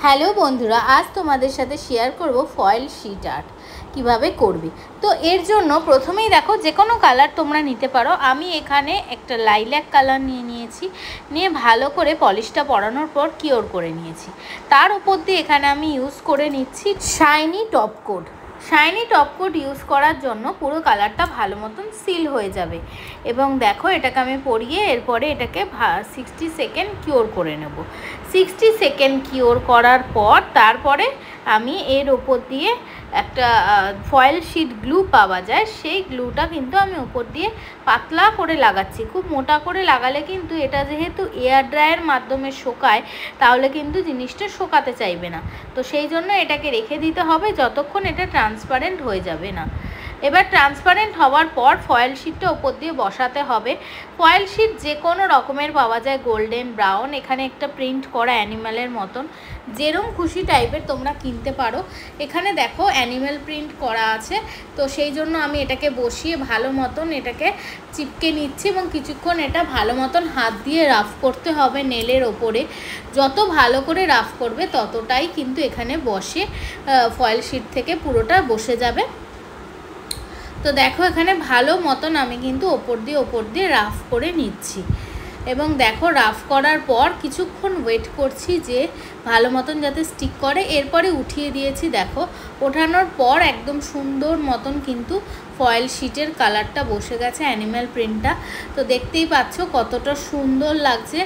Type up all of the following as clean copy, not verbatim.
Hello বন্ধুরা, আজ তোমাদের সাথে শেয়ার করব ফয়েল শিট আর্ট কিভাবে করবে। তো এর জন্য প্রথমেই দেখো যে কোনো কালার তোমরা নিতে পারো। আমি এখানে একটা লাইল্যাক কালার নিয়েছি, নিয়ে ভালো করে পলিশটা পরানোর পর কিওর করে নিয়েছি। তার উপর দিয়ে এখানে আমি ইউজ করে নিচ্ছি shiny top coat. Shiny top coat use করার জন্য পুরো কালারটা ভালো মতন সিল হয়ে যাবে। এবং দেখো এটাকে আমি পরিয়ে এরপরে এটাকে 60 সেকেন্ড কিওর করে নেব। 60 সেকেন্ড কিওর করার পর তারপরে আমি এর ওপর দিয়ে একটা ফয়েল শিট গ্লু পাওয়া যায়, সেই গ্লুটা কিন্তু আমি ওপর দিয়ে পাতলা করে লাগাচ্ছি। খুব মোটা করে লাগালে কিন্তু এটা যেহেতু এয়ার ড্রায়ার মাধ্যমে শোকায়, তাহলে কিন্তু জিনিসটা শোকাতে চাইবে না। তো সেই জন্য এটাকে রেখে দিতে হবে যতক্ষণ এটা ট্রান্সপারেন্ট হয়ে যাবে না। এবার ট্রান্সপারেন্ট হওয়ার পর ফয়েল শিটটা ওপর দিয়ে বসাতে হবে। ফয়েল শিট যে কোনো রকমের পাওয়া যায়, গোল্ডেন ব্রাউন, এখানে একটা প্রিন্ট করা অ্যানিম্যালের মতন, যেরকম খুশি টাইপের তোমরা কিনতে পারো। এখানে দেখো অ্যানিম্যাল প্রিন্ট করা আছে। তো সেই জন্য আমি এটাকে বসিয়ে ভালো মতন এটাকে চিপকে নিচ্ছি এবং কিছুক্ষণ এটা ভালো মতন হাত দিয়ে রাফ করতে হবে নেলের ওপরে। যত ভালো করে রাফ করবে ততটাই কিন্তু এখানে বসে ফয়েল শিট থেকে পুরোটা বসে যাবে। তো দেখো এখানে ভালো মতন আমি কিন্তু ওপর দিয়ে রাফ করে নিচ্ছি। এবং দেখো রাফ করার পর কিছুক্ষণ ওয়েট করছি যে ভালো মতন যাতে স্টিক করে। এরপরে উঠিয়ে দিয়েছি। দেখো ওঠানোর পর একদম সুন্দর মতন কিন্তু ফয়েল শিটের কালারটা বসে গেছে, অ্যানিম্যাল প্রিন্টটা। তো দেখতেই পাচ্ছ কতটা সুন্দর লাগছে।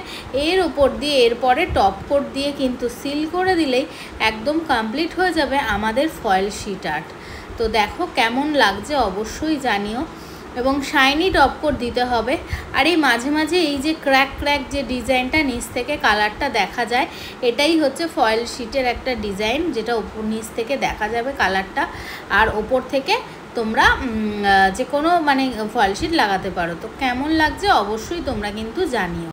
এর ওপর দিয়ে এরপরে টপ কোট দিয়ে কিন্তু সিল করে দিলেই একদম কমপ্লিট হয়ে যাবে আমাদের ফয়েল শিট আর্ট। তো দেখো কেমন লাগছে অবশ্যই জানিও। এবং শাইনি টপ কোট দিতে হবে। আর এই মাঝে মাঝে এই যে ক্র্যাক যে ডিজাইনটা নিচ থেকে কালারটা দেখা যায়, এটাই হচ্ছে ফয়েল শিটের একটা ডিজাইন, যেটা উপর নিচ থেকে দেখা যাবে কালারটা। আর ওপর থেকে তোমরা যে কোনো ফয়েল শিট লাগাতে পারো। তো কেমন লাগছে অবশ্যই তোমরা কিন্তু জানিও।